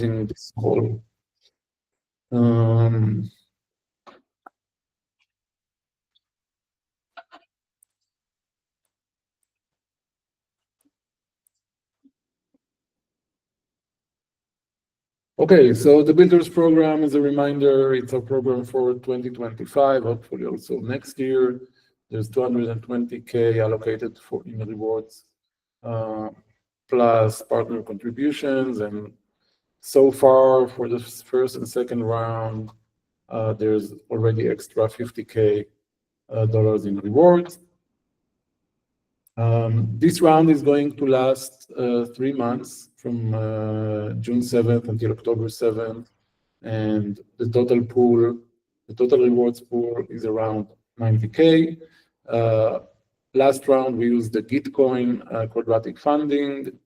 recording this call. Okay, so the Builders Program, as a reminder, it's a program for 2025, hopefully also next year. There's $220K allocated for in rewards, plus partner contributions. And so far, for the first and second round, there's already extra $50K in rewards. This round is going to last 3 months, from June 7th until October 7th, and the total rewards pool is around 90K. Last round we used the Gitcoin quadratic funding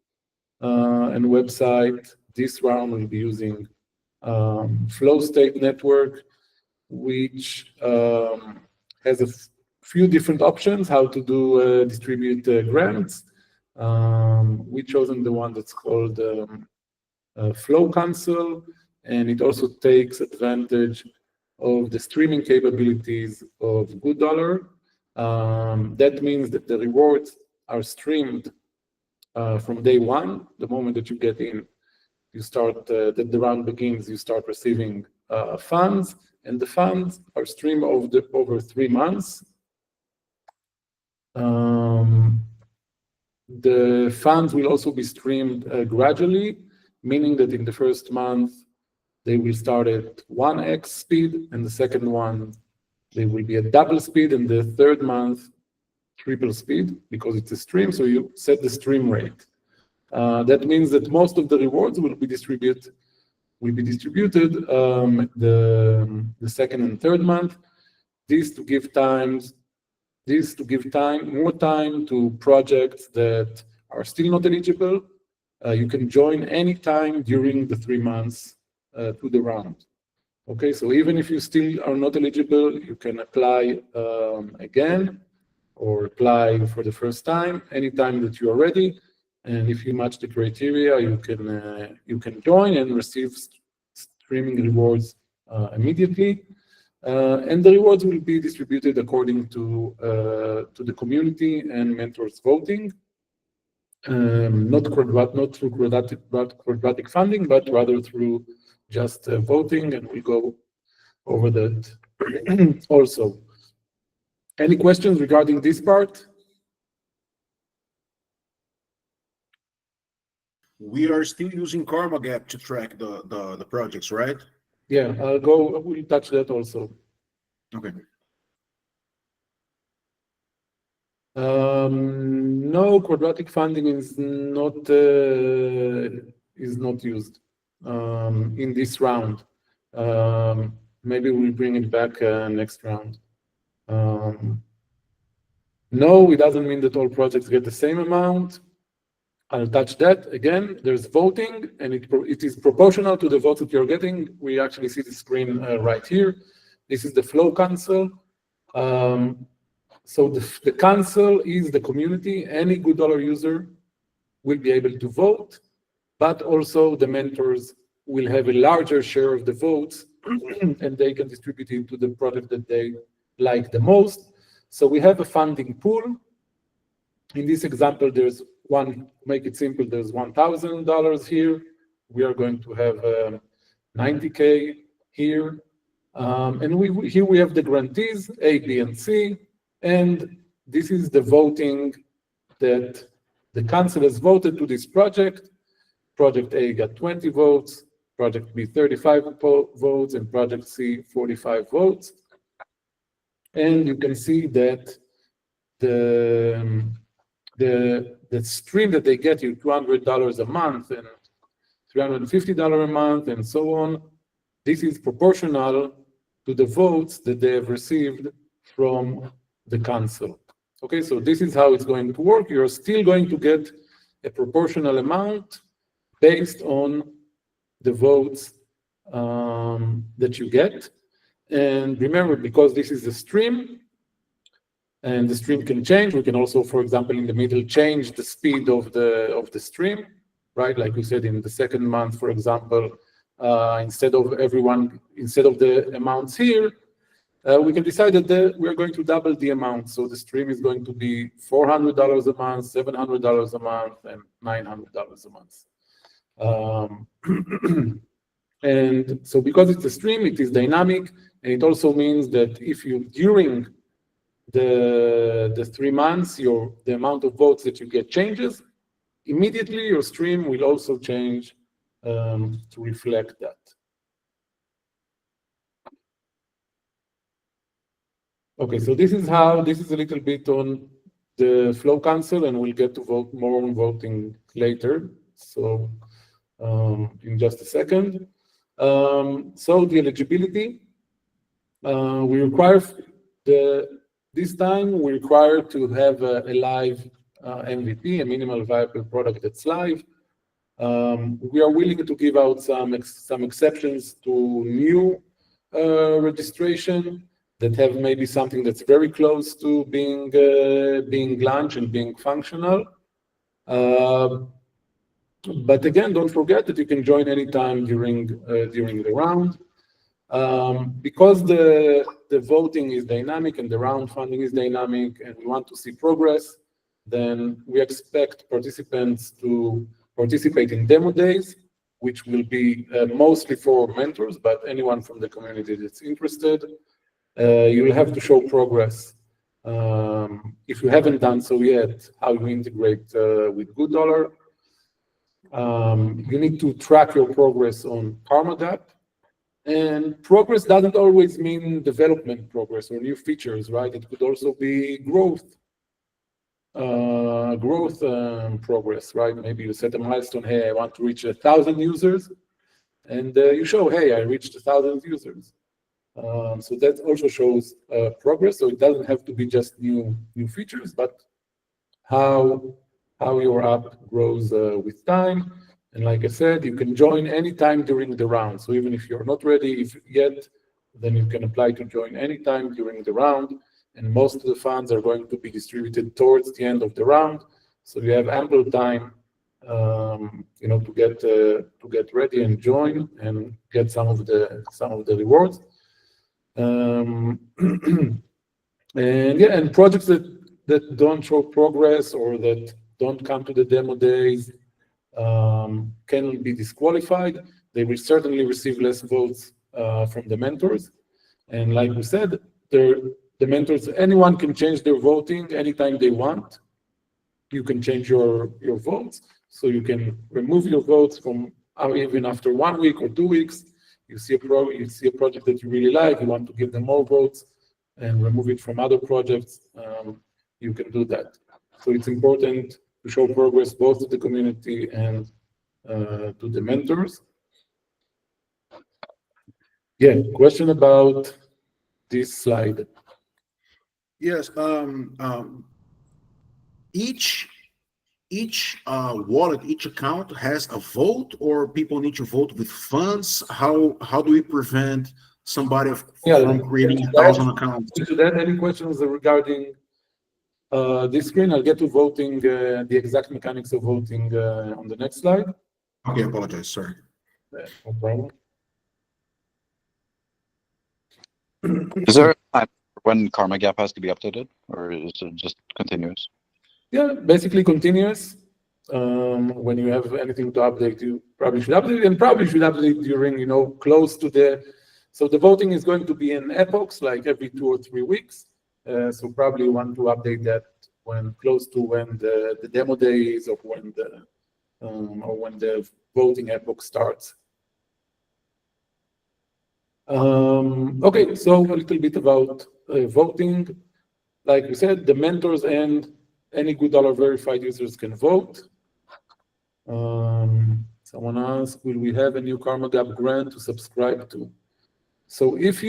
and website. This round we'll be using FlowState network, which has a few different options how to do distribute grants. We chosen the one that's called Flow Cancel, and it also takes advantage of the streaming capabilities of GoodDollar. That means that the rewards are streamed from day one. The moment that you get in, you start that the round begins, you start receiving funds, and the funds are streamed over 3 months. The funds will also be streamed gradually, meaning that in the first month, they will start at 1x speed, and the second one, they will be at double speed, and the third month, triple speed, because it's a stream, so you set the stream rate. That means that most of the rewards will be distributed the second and third month. This to give more time to projects that are still not eligible. You can join anytime during the 3 months to the round. Okay, so even if you still are not eligible, you can apply again or apply for the first time anytime that you are ready. And if you match the criteria, you can join and receive streaming rewards immediately. And the rewards will be distributed according to the community and mentors voting, not through quadratic funding, but rather through just voting, and we'll go over that also. Any questions regarding this part? We are still using KarmaGap to track the projects, right? Yeah, we'll touch that also. Okay. No, quadratic funding is not used in this round. Maybe we'll bring it back next round. No, it doesn't mean that all projects get the same amount. I'll touch that. Again, there's voting, and it is proportional to the votes that you're getting. We actually see the screen right here. This is the flow cancel. So the cancel is the community. Any GoodDollar user will be able to vote, but also the mentors will have a larger share of the votes, and they can distribute it to the project that they like the most. So we have a funding pool. In this example, there's make it simple, there's $1,000 here. We are going to have 90K here. And here we have the grantees, A, B, and C. And this is the voting that the council has voted to this project. Project A got 20 votes, Project B 35 votes, and Project C 45 votes. And you can see that the stream that they get you, $200 a month and $350 a month and so on, this is proportional to the votes that they have received from the council. Okay, so this is how it's going to work. You're still going to get a proportional amount based on the votes that you get. And remember, because this is a stream, and the stream can change, we can also, for example, in the middle, change the speed of the stream, right? Like we said, in the second month, for example, instead of the amounts here, we can decide that we're going to double the amount. So the stream is going to be $400 a month, $700 a month, and $900 a month. And so because it's a stream, it is dynamic, and it also means that if you, during the 3 months, the amount of votes that you get changes, immediately your stream will also change to reflect that. Okay, so this is a little bit on the Flow Council, and we'll get to vote more on voting later. So in just a second. So the eligibility, we require this time we require to have a live MVP, a minimal viable product that's live. We are willing to give out some exceptions to new registration that have maybe something that's very close to being launched and being functional. But again, don't forget that you can join anytime during the round. Because the voting is dynamic and the round funding is dynamic, and we want to see progress, then we expect participants to participate in demo days, which will be mostly for mentors, but anyone from the community that's interested. You'll have to show progress. If you haven't done so yet, how you integrate with GoodDollar. You need to track your progress on KarmaGap. And progress doesn't always mean development progress or new features, right? It could also be growth progress, right? Maybe you set a milestone, hey, I want to reach 1,000 users, and you show, hey, I reached 1,000 users. So that also shows progress. So it doesn't have to be just new features, but how your app grows with time. And like I said, you can join anytime during the round. So even if you're not ready yet, then you can apply to join anytime during the round. And most of the funds are going to be distributed towards the end of the round. So you have ample time, to get ready and join and get some of the rewards. And yeah, and projects that don't show progress or that don't come to the demo days can be disqualified. They will certainly receive less votes from the mentors. And like we said, the mentors, anyone can change their voting anytime they want. You can change your votes. So you can remove your votes from even after 1 week or 2 weeks. You see a project that you really like, you want to give them more votes and remove it from other projects, you can do that. So it's important to show progress both to the community and to the mentors. Yeah, question about this slide. Yes. Each wallet, each account has a vote, or people need to vote with funds. How do we prevent somebody from creating 1,000 accounts? To that, any questions regarding this screen? I'll get to voting, the exact mechanics of voting on the next slide. Okay, I apologize, sorry. No problem. Is there a time when KarmaGap has to be updated, or is it just continuous? Yeah, basically continuous. When you have anything to update, you probably should update it, and probably should update during, close to the. So the voting is going to be in epochs, like every 2 or 3 weeks. So probably want to update that when close to when the demo day is, or when the voting epoch starts. Okay, so a little bit about voting. Like we said, the mentors and any GoodDollar verified users can vote. Someone asked, will we have a new KarmaGap grant to subscribe to? So if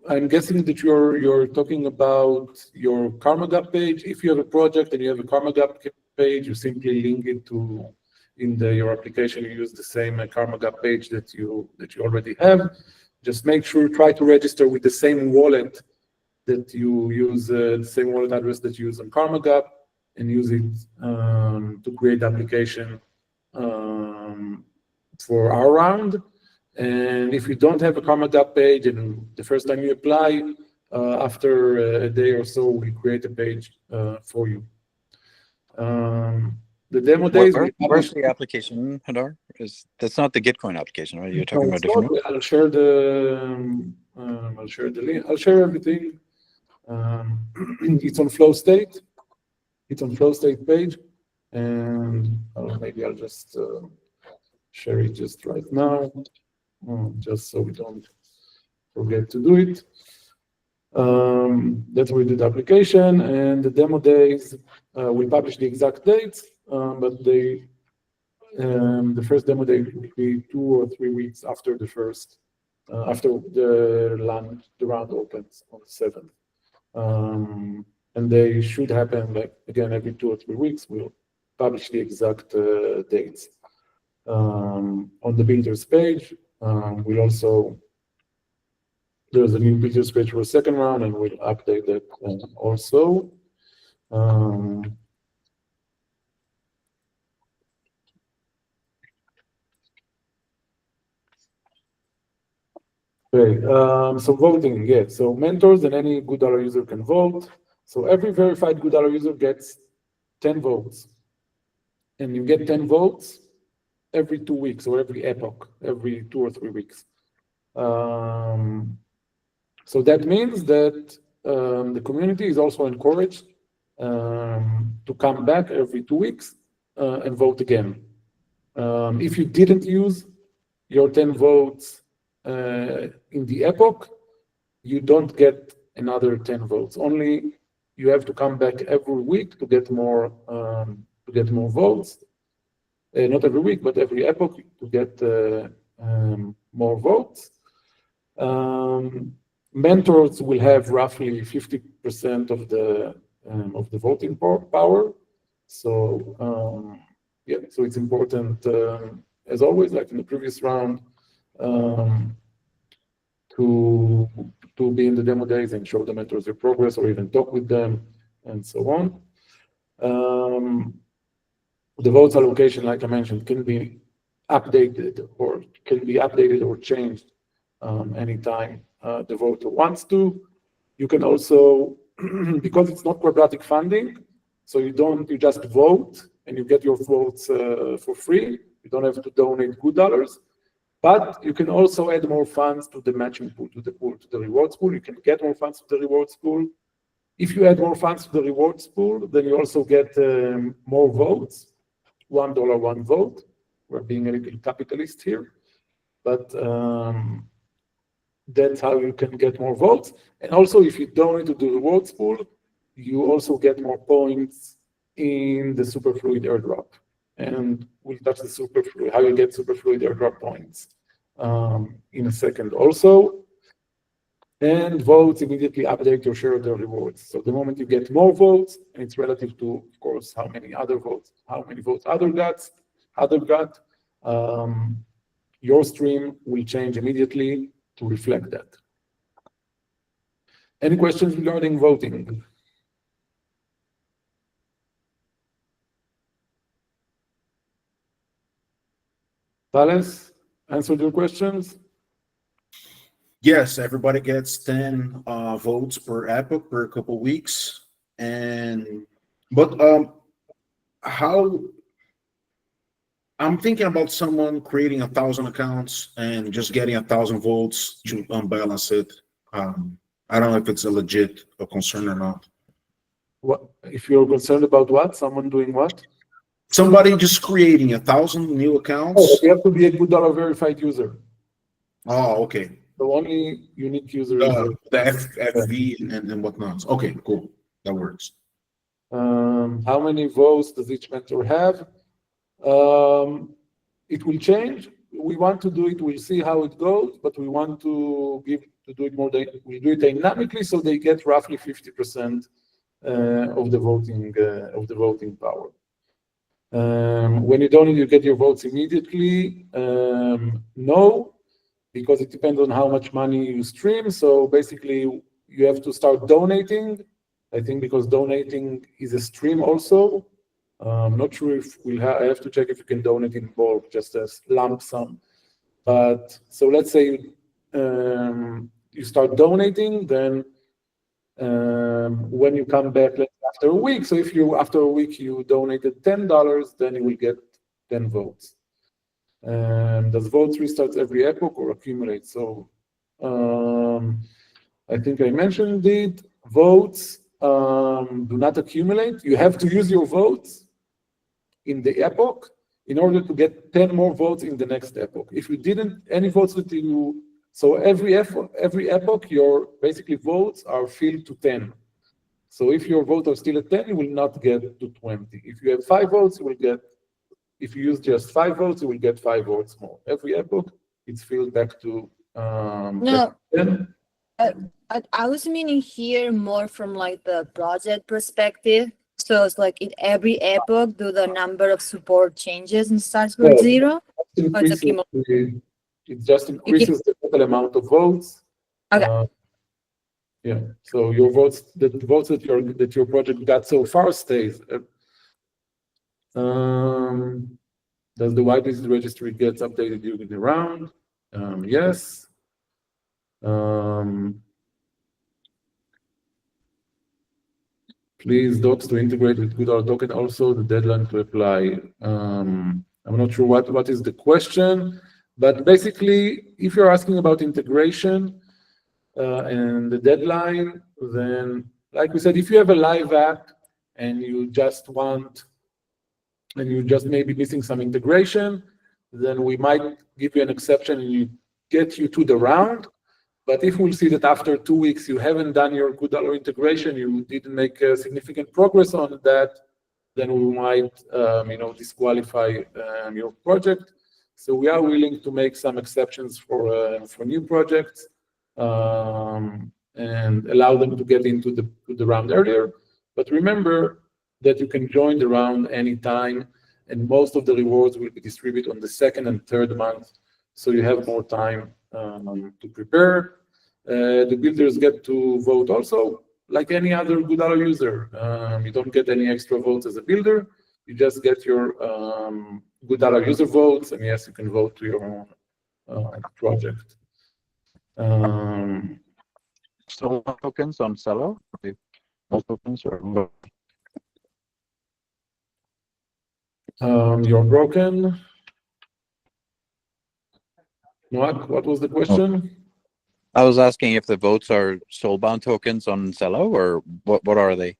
I'm guessing that you're talking about your KarmaGap page. If you have a project and you have a KarmaGap page, you simply link it to your application. You use the same KarmaGap page that you already have. Just make sure, try to register with the same wallet that you use, the same wallet address that you use on KarmaGap, and use it to create the application for our round. And if you don't have a Karma Gap page, and the first time you apply, after a day or so, we create a page for you. The demo days we Where's publish. the application, Hadar? That's not the Gitcoin application, right? You're No, talking about it's different. not. I'll share the link. I'll share everything. It's on FlowState. It's on FlowState page, and maybe I'll just share it just right now, just so we don't forget to do it. That's where we did the application, and the demo days, we publish the exact dates, but the first demo day will be 2 or 3 weeks after the first, after the round opens on the 7th. And they should happen, like, again, every 2 or 3 weeks. We'll publish the exact dates. On the builders page, we'll also, there's a new builders page for a second round, and we'll update that also. Okay, so voting, yeah. So mentors and any GoodDollar user can vote. So every verified GoodDollar user gets 10 votes. And you get 10 votes every 2 weeks, or every epoch, every 2 or 3 weeks. So that means that the community is also encouraged to come back every 2 weeks and vote again. If you didn't use your 10 votes in the epoch, you don't get another 10 votes. Only you have to come back every week to get more votes. Not every week, but every epoch to get more votes. Mentors will have roughly 50% of the voting power. So yeah, so it's important, as always, like in the previous round, to be in the demo days and show the mentors your progress, or even talk with them, and so on. The votes allocation, like I mentioned, can be updated or changed anytime the voter wants to. You can also, because it's not quadratic funding, so you just vote and you get your votes for free. You don't have to donate $2. But you can also add more funds to the matching pool, to the rewards pool. You can get more funds to the rewards pool. If you add more funds to the rewards pool, then you also get more votes, $1, 1 vote. We're being a little capitalist here, but that's how you can get more votes. And also, if you donate to the rewards pool, you also get more points in the superfluid airdrop. And we'll touch the superfluid, how you get superfluid airdrop points in a second also. And votes immediately update your share of the rewards. So the moment you get more votes, and it's relative to, of course, how many votes other got, your stream will change immediately to reflect that. Any questions regarding voting? Thales, answered your questions? Yes, everybody gets 10 votes per epoch per couple weeks. But how, I'm thinking about someone creating 1,000 accounts and just getting 1,000 votes to unbalance it. I don't know if it's a legit concern or not. What, if you're concerned about what? Someone doing what? Somebody just creating 1,000 new accounts. Oh, you have to be a $2 verified user. Oh, okay. So only unique users. The FV and whatnot. Okay, cool. That works. How many votes does each mentor have? It will change. We want to do it. We'll see how it goes, but we want to do it more. We do it dynamically, so they get roughly 50% of the voting power. When you donate, you get your votes immediately. No, because it depends on how much money you stream. So basically, you have to start donating. I think because donating is a stream also. I'm not sure if I have to check if you can donate in bulk, just as lump sum. But so let's say you start donating, then when you come back after a week, so if you after a week you donated $10, then you will get 10 votes. Does votes restart every epoch or accumulate? So I think I mentioned it. Votes do not accumulate. You have to use your votes in the epoch in order to get 10 more votes in the next epoch. If you didn't, any votes that you, so every epoch, your basically votes are filled to 10. So if your votes are still at 10, you will not get to 20. If you have 5 votes, you will get, if you use just 5 votes, you will get 5 votes more. Every epoch, it's filled back to No, 10. I was meaning here more from like the project perspective. So it's like in every epoch, do the number of support changes and starts with Well, 0? Increases it just increases the total amount of votes. Okay. Yeah. So your votes, the votes that your project got so far stays. Does the whitelist registry get updated during the round? Yes. Please docs to integrate with GoodBuilders token. Also, the deadline to apply. I'm not sure what is the question, but basically, if you're asking about integration and the deadline, then like we said, if you have a live app and you just want, and you just may be missing some integration, then we might give you an exception and get you to the round. But if we'll see that after 2 weeks you haven't done your GoodBuilders integration, you didn't make significant progress on that, then we might, disqualify your project. So we are willing to make some exceptions for new projects and allow them to get into the round earlier. But remember that you can join the round anytime, and most of the rewards will be distributed on the 2nd and 3rd month, so you have more time to prepare. The builders get to vote also, like any other GoodBuilders user. You don't get any extra votes as a builder. You just get your GoodBuilders user votes, and yes, you can vote to your own project. So tokens on Celo? All tokens or You're broken. What was the question? I was asking if the votes are soulbound tokens on Celo, or what are they?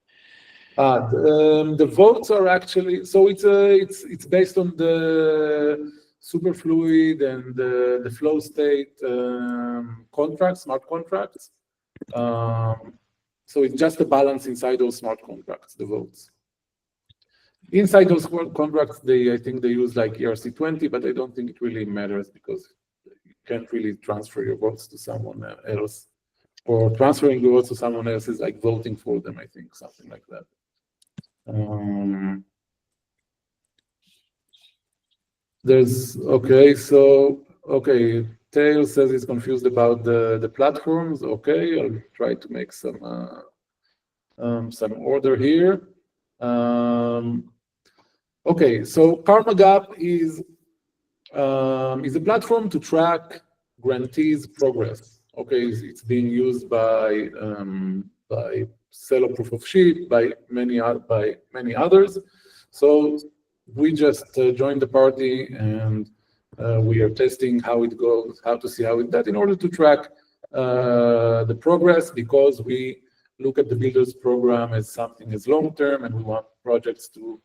The votes are actually, so it's based on the superfluid and the FlowState contracts, smart contracts. So it's just a balance inside those smart contracts, the votes. Inside those contracts, I think they use like ERC20, but I don't think it really matters because you can't really transfer your votes to someone else. Or transferring your votes to someone else is like voting for them, I think, something like that. Tail says he's confused about the platforms. Okay, I'll try to make some order here. Okay, so KarmaGap is a platform to track grantees' progress. Okay, it's being used by Celo Proof of Ship, by many others. So we just joined the party, and we are testing how it goes, how to see how it does, in order to track the progress, because we look at the Builders Program as something as long-term, and we want projects to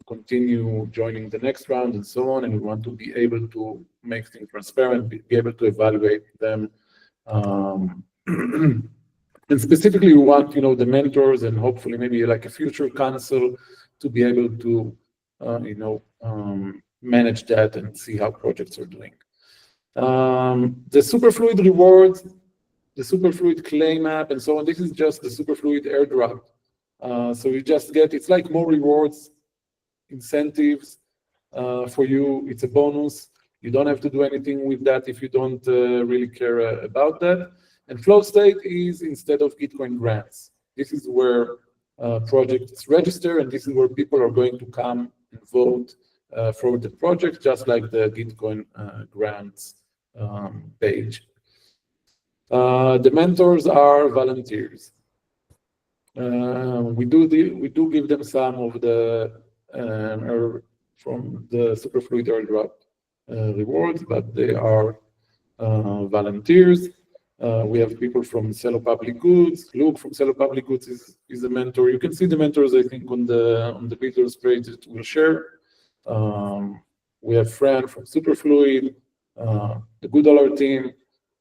continue joining the next round and so on, and we want to be able to make things transparent, be able to evaluate them. And specifically, we want, the mentors and hopefully maybe like a future council to be able to, manage that and see how projects are doing. The Superfluid rewards, the Superfluid claim app, and so on, this is just the Superfluid airdrop. So you just get, it's like more rewards, incentives for you. It's a bonus. You don't have to do anything with that if you don't really care about that. And FlowState is instead of Gitcoin grants. This is where projects register, and this is where people are going to come and vote for the project, just like the Gitcoin grants page. The mentors are volunteers. We do give them some of the from the Superfluid airdrop rewards, but they are volunteers. We have people from Celo Public Goods. Luke from Celo Public Goods is a mentor. You can see the mentors, I think, on the builders page that we'll share. We have Fran from Superfluid, the GoodBuilders team,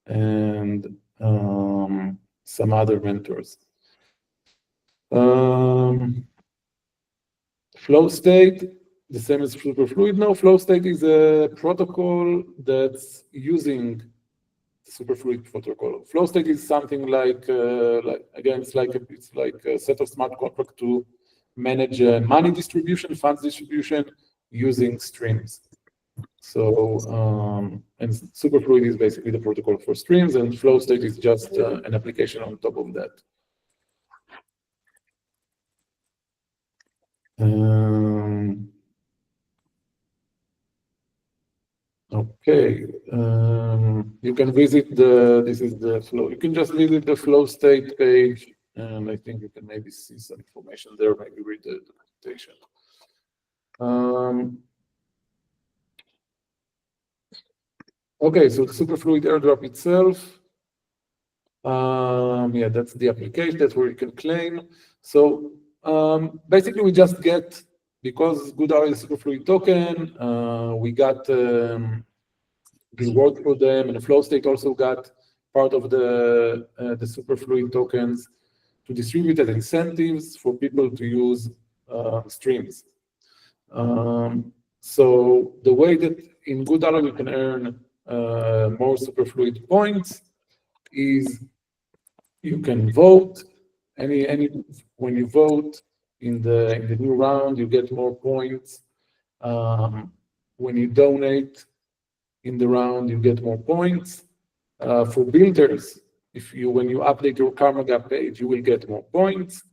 and some other mentors. FlowState, the same as Superfluid. No, FlowState is a protocol that's using the Superfluid protocol. FlowState is something like again, it's like a set of smart contracts to manage money distribution, funds distribution using streams. So and Superfluid is basically the protocol for streams, and FlowState is just an application on top of that. Okay, you can visit this is the flow. You can just visit the FlowState page, and I think you can maybe see some information there, maybe read the documentation. Okay, so the Superfluid airdrop itself, yeah, that's the application, that's where you can claim. So basically we just get, because GoodBuilders is a Superfluid token, we got reward for them, and FlowState also got part of the Superfluid tokens to distribute as incentives for people to use streams. So the way that in GoodBuilders you can earn more Superfluid points is you can vote. When you vote in the new round, you get more points. When you donate in the round, you get more points. For builders, when you update your Karma Gap page, you will get more points.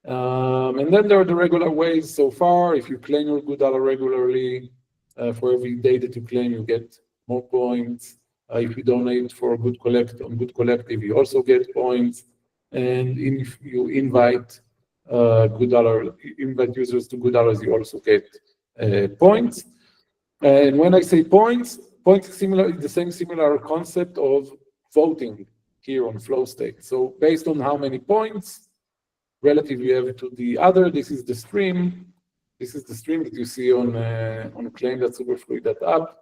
And then there are the regular ways so far. If you claim your GoodBuilders regularly, for every day that you claim, you get more points. If you donate for Good Collective, you also get points. And if you invite invite users to GoodBuilders, you also get points. And when I say points is similar, the same similar concept of voting here on FlowState. So based on how many points relative you have to the other, this is the stream. This is the stream that you see on claim.superfluid.app,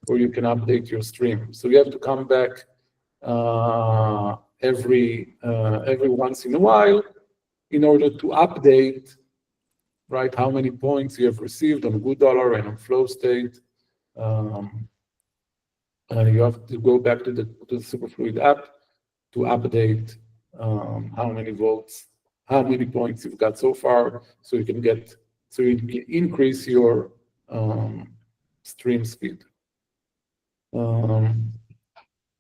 where you can update your stream. So you have to come back every once in a while in order to update, right, how many points you have received on GoodBuilders and on FlowState. And you have to go back to the Superfluid app to update how many votes, how many points you've got so far, so you can increase your stream speed.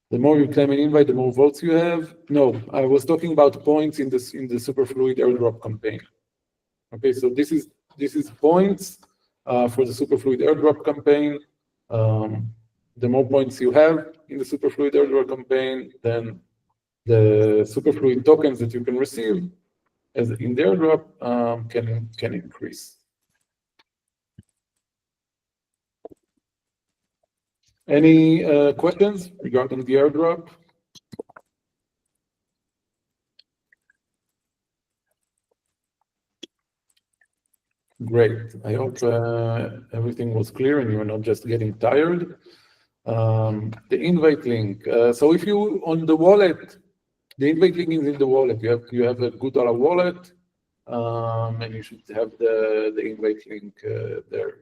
The more you claim an invite, the more votes you have. No, I was talking about points in the Superfluid airdrop campaign. Okay, so this is points for the Superfluid airdrop campaign. The more points you have in the Superfluid airdrop campaign, then the Superfluid tokens that you can receive as in the airdrop can increase. Any questions regarding the airdrop? Great. I hope everything was clear and you're not just getting tired. The invite link. So if you on the wallet, the invite link is in the wallet. You have a GoodBuilders wallet, and you should have the invite link there.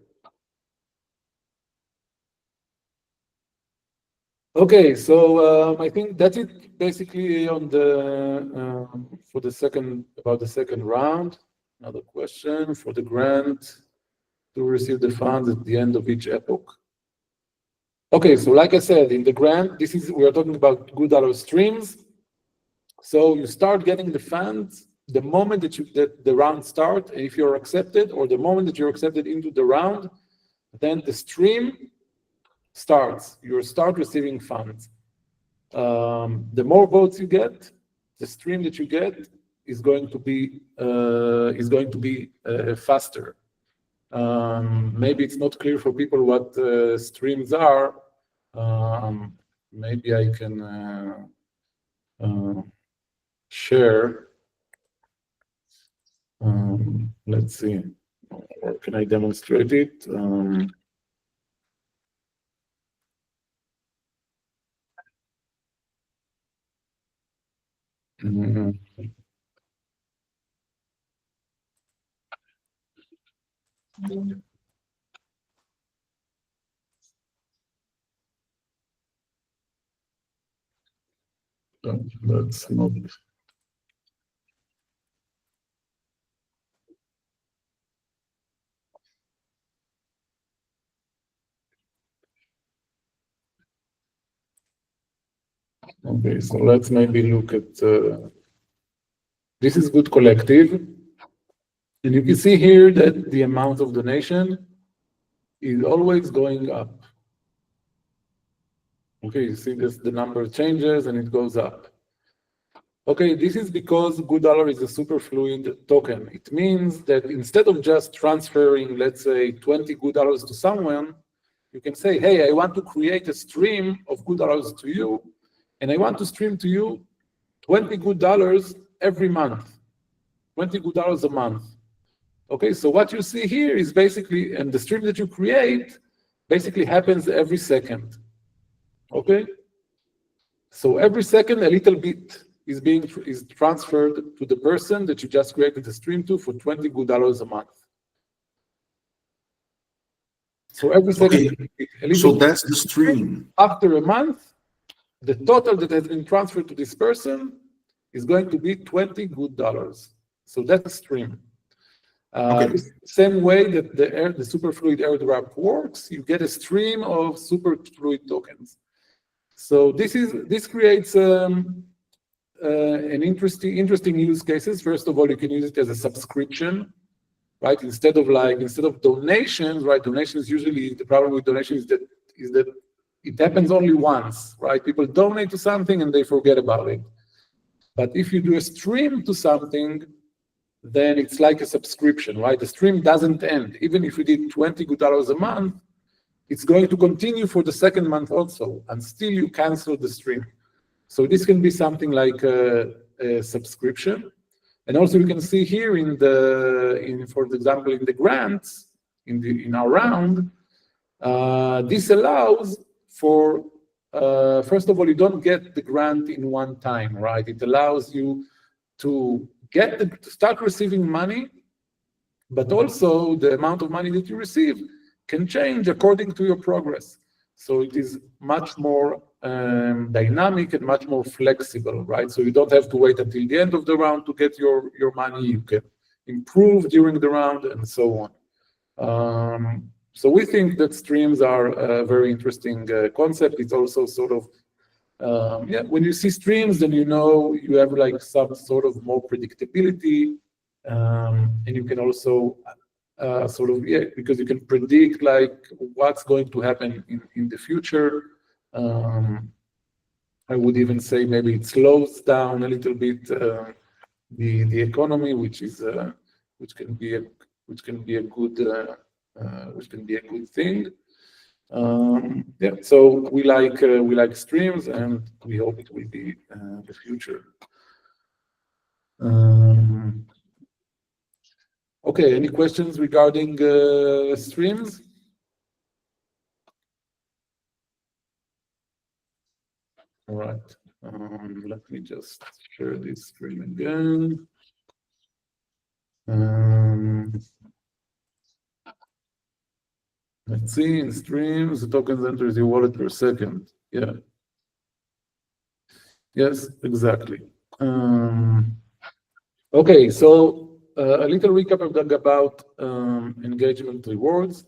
Okay, so I think that's it basically on for the second round. Another question for the grant to receive the funds at the end of each epoch. Okay, so like I said, in the grant, we are talking about GoodBuilders streams. So you start getting the funds the moment that the round starts, and if you're accepted, or the moment that you're accepted into the round, then the stream starts, you start receiving funds. The more votes you get, the stream that you get is going to be faster. Maybe it's not clear for people what streams are. Maybe I can share. Let's see. Or can I demonstrate it? That's not. Okay, so let's maybe look at, this is Good Collective. And you can see here that the amount of donation is always going up. Okay, you see this, the number changes and it goes up. Okay, this is because $Good is a super fluid token. It means that instead of just transferring, let's say, 20 $Good to someone, you can say, hey, I want to create a stream of $Good to you, and I want to stream to you $20 $Good every month, $20 $Good a month. Okay, so what you see here is basically, and the stream that you create basically happens every second. Okay, so every second a little bit is transferred to the person that you just created the stream to for $20 $Good a month. So every second, okay. So that's the stream. After a month, the total that has been transferred to this person is going to be $20 $Good. So that's a stream. Okay. Same way that the superfluid airdrop works, you get a stream of superfluid tokens. So this creates an interesting use cases. First of all, you can use it as a subscription, right? Instead of donations, right? Donations usually, the problem with donations is that it happens only once, right? People donate to something and they forget about it. But if you do a stream to something, then it's like a subscription, right? The stream doesn't end. Even if you did $20 Good a month, it's going to continue for the second month also, until you cancel the stream. So this can be something like a subscription. And also you can see here for example, in the grants, in our round, this allows for, first of all, you don't get the grant in one time, right? It allows you to start receiving money, but also the amount of money that you receive can change according to your progress. So it is much more dynamic and much more flexible, right? So you don't have to wait until the end of the round to get your money. You can improve during the round and so on. So we think that streams are a very interesting concept. It's also sort of, when you see streams, then you know you have like some sort of more predictability, and you can also because you can predict like what's going to happen in the future. I would even say maybe it slows down a little bit the economy, which can be a good thing. So we like streams, and we hope it will be the future. Okay, any questions regarding streams? All right, let me just share this screen again. Let's see, in streams, the tokens enters your wallet per second. Yeah. Yes, exactly. Okay, so a little recap about engagement rewards.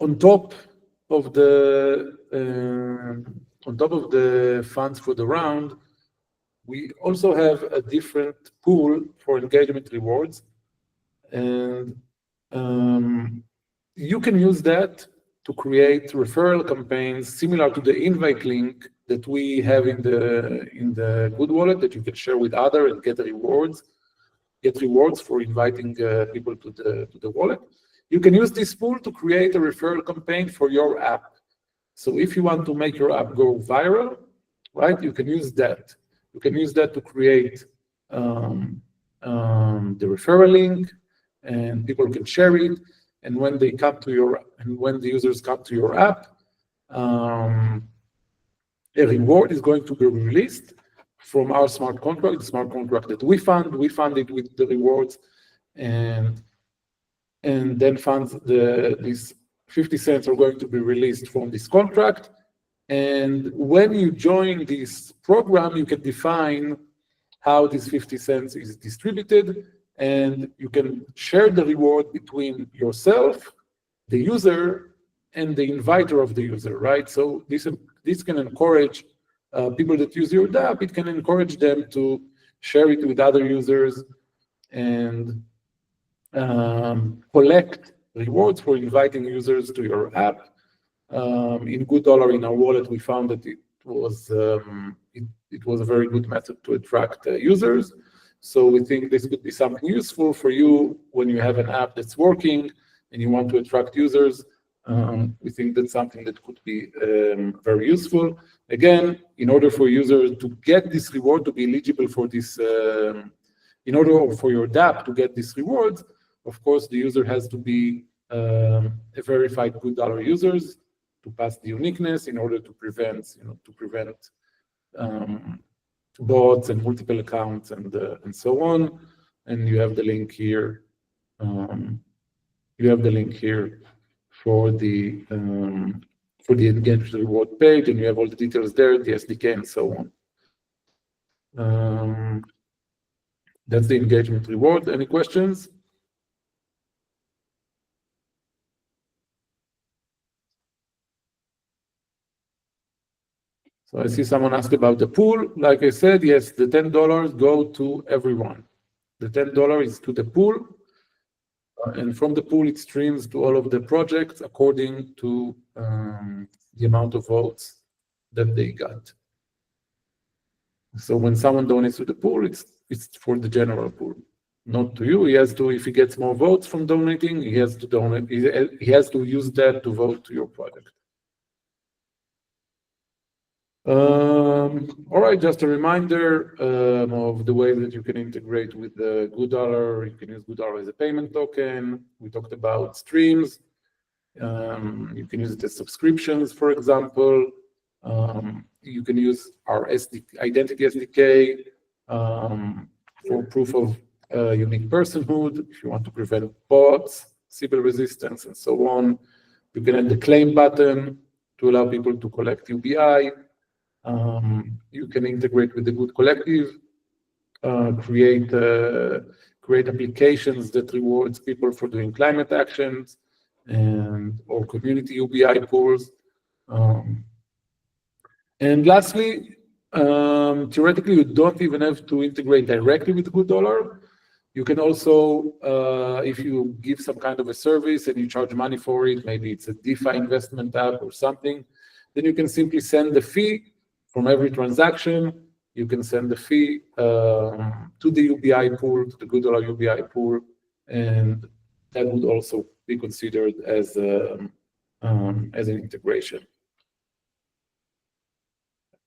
On top of the funds for the round, we also have a different pool for engagement rewards, and you can use that to create referral campaigns similar to the invite link that we have in the Good Wallet that you can share with others and get rewards for inviting people to the wallet. You can use this pool to create a referral campaign for your app. So if you want to make your app go viral, right, you can use that. You can use that to create the referral link, and people can share it. And when the users come to your app, a reward is going to be released from our smart contract, the smart contract that we fund. We fund it with the rewards, and then funds these 50 cents are going to be released from this contract. And when you join this program, you can define how this 50 cents is distributed, and you can share the reward between yourself, the user, and the inviter of the user, right? So this can encourage people that use your app. It can encourage them to share it with other users and collect rewards for inviting users to your app. In $, in our wallet, we found that it was a very good method to attract users. So we think this could be something useful for you when you have an app that's working and you want to attract users. We think that's something that could be very useful. Again, in order for users to get this reward, to be eligible for this, in order for your app to get this reward, of course, the user has to be a verified $good users to pass the uniqueness in order to prevent, bots and multiple accounts and so on. And you have the link here. For the engagement reward page, and you have all the details there, the SDK and so on. That's the engagement reward. Any questions? So I see someone asked about the pool. Like I said, yes, the $10 go to everyone. The $10 is to the pool. And from the pool, it streams to all of the projects according to the amount of votes that they got. So when someone donates to the pool, it's for the general pool, not to you. He has to, if he gets more votes from donating, he has to donate. He has to use that to vote to your project. All right, just a reminder of the way that you can integrate with the $. You can use $. As a payment token. We talked about streams. You can use it as subscriptions, for example. You can use our identity SDK for proof of unique personhood if you want to prevent bots, Sybil resistance, and so on. You can add the claim button to allow people to collect UBI. You can integrate with the Good Collective, create applications that rewards people for doing climate actions or community UBI pools. And lastly, theoretically, you don't even have to integrate directly with $. You can also, if you give some kind of a service and you charge money for it, maybe it's a DeFi investment app or something, then you can simply send the fee from every transaction. You can send the fee to the UBI pool, to the $. UBI pool, and that would also be considered as an integration.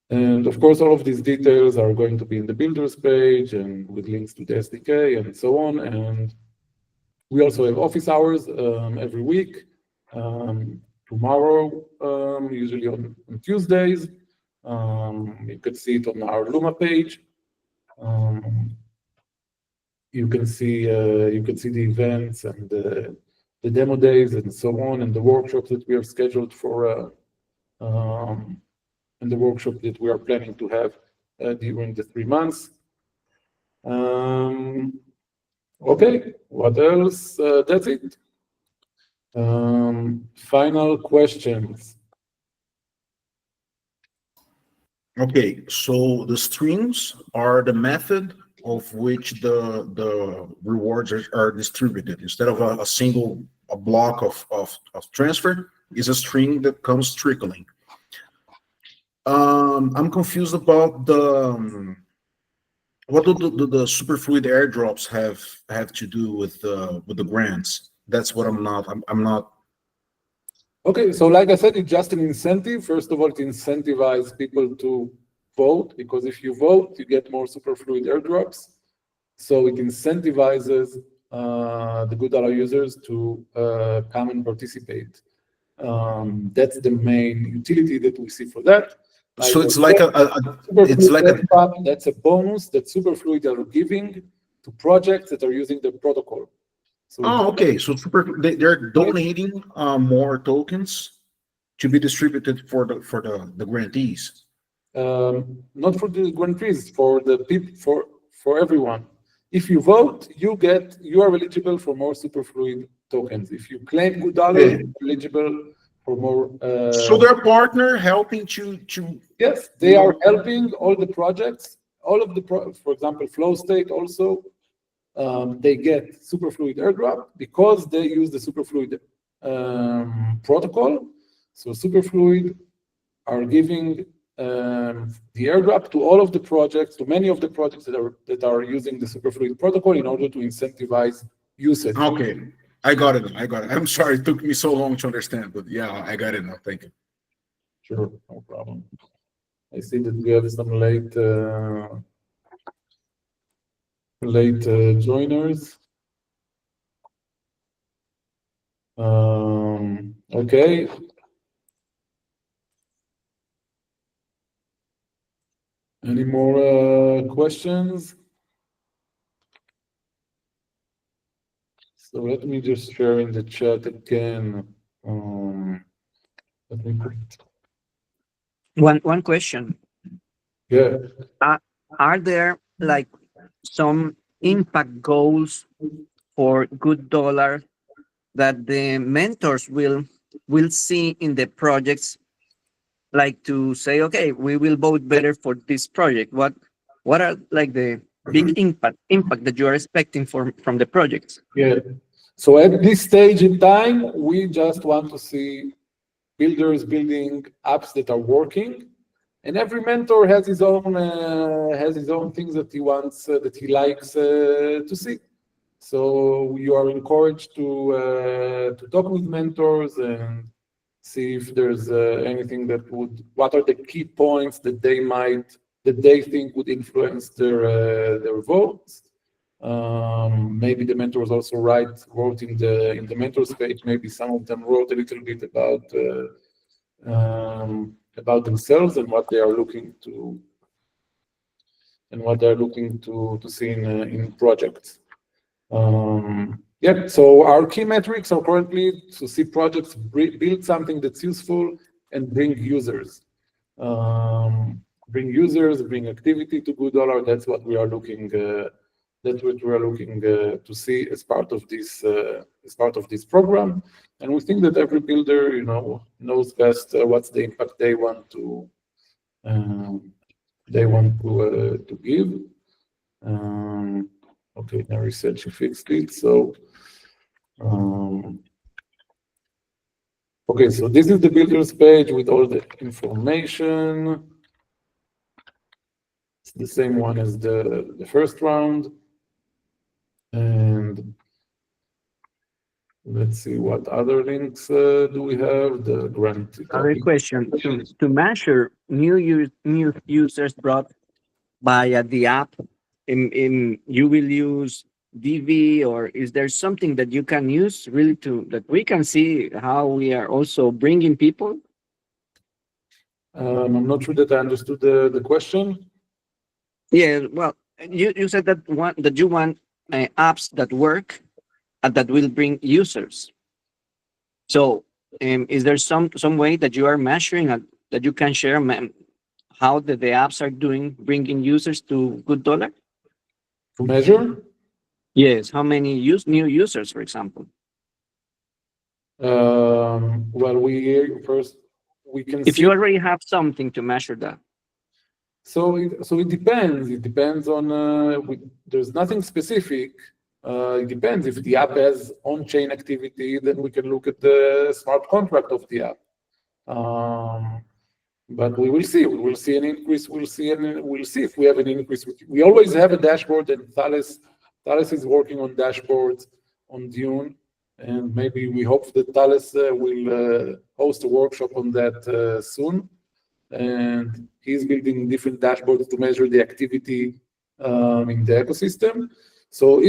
And of course, all of these details are going to be in the builders page and with links to the SDK and so on. And we also have office hours every week. Tomorrow, usually on Tuesdays. You can see it on our Luma page. You can see the events and the demo days and so on, and the workshops that we have scheduled for, and the workshop that we are planning to have during the 3 months. Okay, what else? That's it. Final questions. Okay, so the streams are the method of which the rewards are distributed. Instead of a single block of transfer, is a string that comes trickling. I'm confused about what do the superfluid airdrops have to do with the grants? That's what I'm not. Okay, so like I said, it's just an incentive. First of all, it incentivizes people to vote, because if you vote, you get more superfluid airdrops. So it incentivizes the good dollar users to come and participate. That's the main utility that we see for that. So it's like it's like a that's a bonus that Superfluid are giving to projects that are using the protocol. So oh, okay. So they're donating more tokens to be distributed for the grantees. not for the grantees, for the people, for everyone. If you vote, you are eligible for more Superfluid tokens. If you claim good dollar, Okay. you're eligible for more. So they're partner helping to Yes, they are helping all the projects, all of the for example, FlowState also. They get Superfluid airdrop because they use the Superfluid protocol. So Superfluid are giving the airdrop to all of the projects, to many of the projects that are using the Superfluid protocol in order to incentivize usage. Okay, I got it. I'm sorry it took me so long to understand, but yeah, I got it now. Thank you. Sure, no problem. I see that we have some late joiners. Okay. Any more questions? So let me just share in the chat again. Let me put, One question. yeah. Are there like some impact goals for good dollar that the mentors will see in the projects, like to say, okay, we will vote better for this project? What are like the big impact that you are expecting from the projects? Yeah. So at this stage in time, we just want to see builders building apps that are working, and every mentor has his own things that he wants, that he likes to see. So you are encouraged to talk with mentors and see if there's anything what are the key points that they think would influence their votes. Maybe the mentors also wrote in the mentors page. Maybe some of them wrote a little bit about themselves and what they are looking to see in projects. Yeah. So our key metrics are currently to see projects build something that's useful and bring users. Bring activity to good dollar. That's what we are looking. That's what we are looking to see as part of this program. And we think that every builder, knows best what's the impact they want to give. Okay, now research fixed it. So, okay, so this is the builders page with all the information. It's the same one as the first round. And let's see what other links do we have. The grant. Other question, to measure new users brought via the app, in you will use DV, or is there something that you can use really that we can see how we are also bringing people? I'm not sure that I understood the question. Yeah, well, you said that you want apps that work and that will bring users. So, is there some way that you are measuring that you can share how the apps are doing, bringing users to good dollar? To measure? Yes. How many new users, for example? Well, we can If see. you already have something to measure that. So it depends. It depends on, there's nothing specific. It depends. If the app has on-chain activity, then we can look at the smart contract of the app. But we will see. We will see an increase. We'll see if we have an increase. We always have a dashboard, and Thales is working on dashboards on Dune, and maybe we hope that Thales will host a workshop on that soon. And he's building different dashboards to measure the activity in the ecosystem. So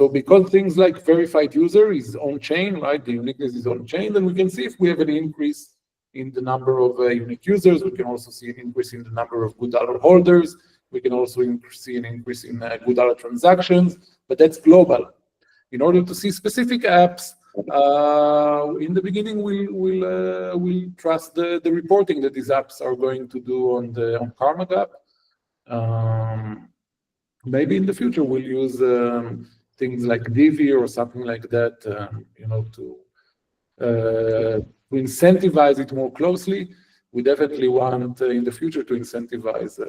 because things like verified user is on chain, right? The uniqueness is on chain, then we can see if we have an increase in the number of unique users. We can also see an increase in the number of good dollar holders. We can also see an increase in good dollar transactions, but that's global. In order to see specific apps, in the beginning, we'll trust the reporting that these apps are going to do on KarmaGap. Maybe in the future we'll use things like Divi or something like that, to incentivize it more closely. We definitely want in the future to incentivize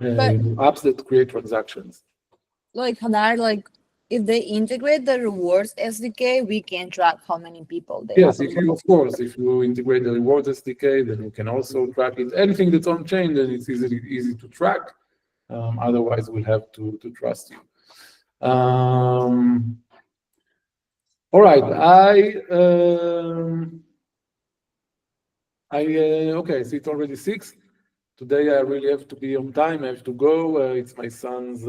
apps that create transactions. Like Hadar, if they integrate the rewards SDK, we can track how many people they Yes, have. if you integrate the rewards SDK, then you can also track it. Anything that's on chain, then it's easy to track. Otherwise, we'll have to trust you. All right, okay, so it's already 6. Today I really have to be on time. I have to go. It's my son's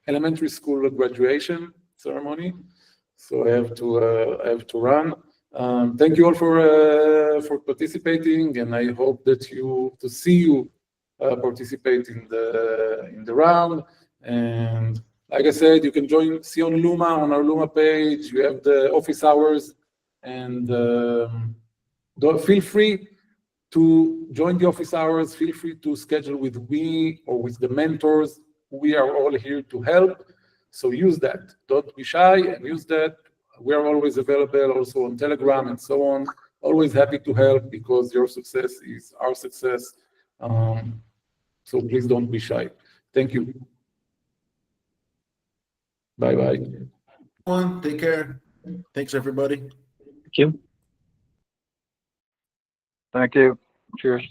elementary school graduation ceremony, so I have to run. Thank you all for participating, and I hope that to see you participate in the round. And like I said, you can see on Luma, on our Luma page. You have the office hours, and feel free to join the office hours. Feel free to schedule with me or with the mentors. We are all here to help, so use that. Don't be shy and use that. We are always available also on Telegram and so on. Always happy to help because your success is our success. So please don't be shy. Thank you. Bye-bye. Take care. Thanks, everybody. Thank you. Thank you. Cheers.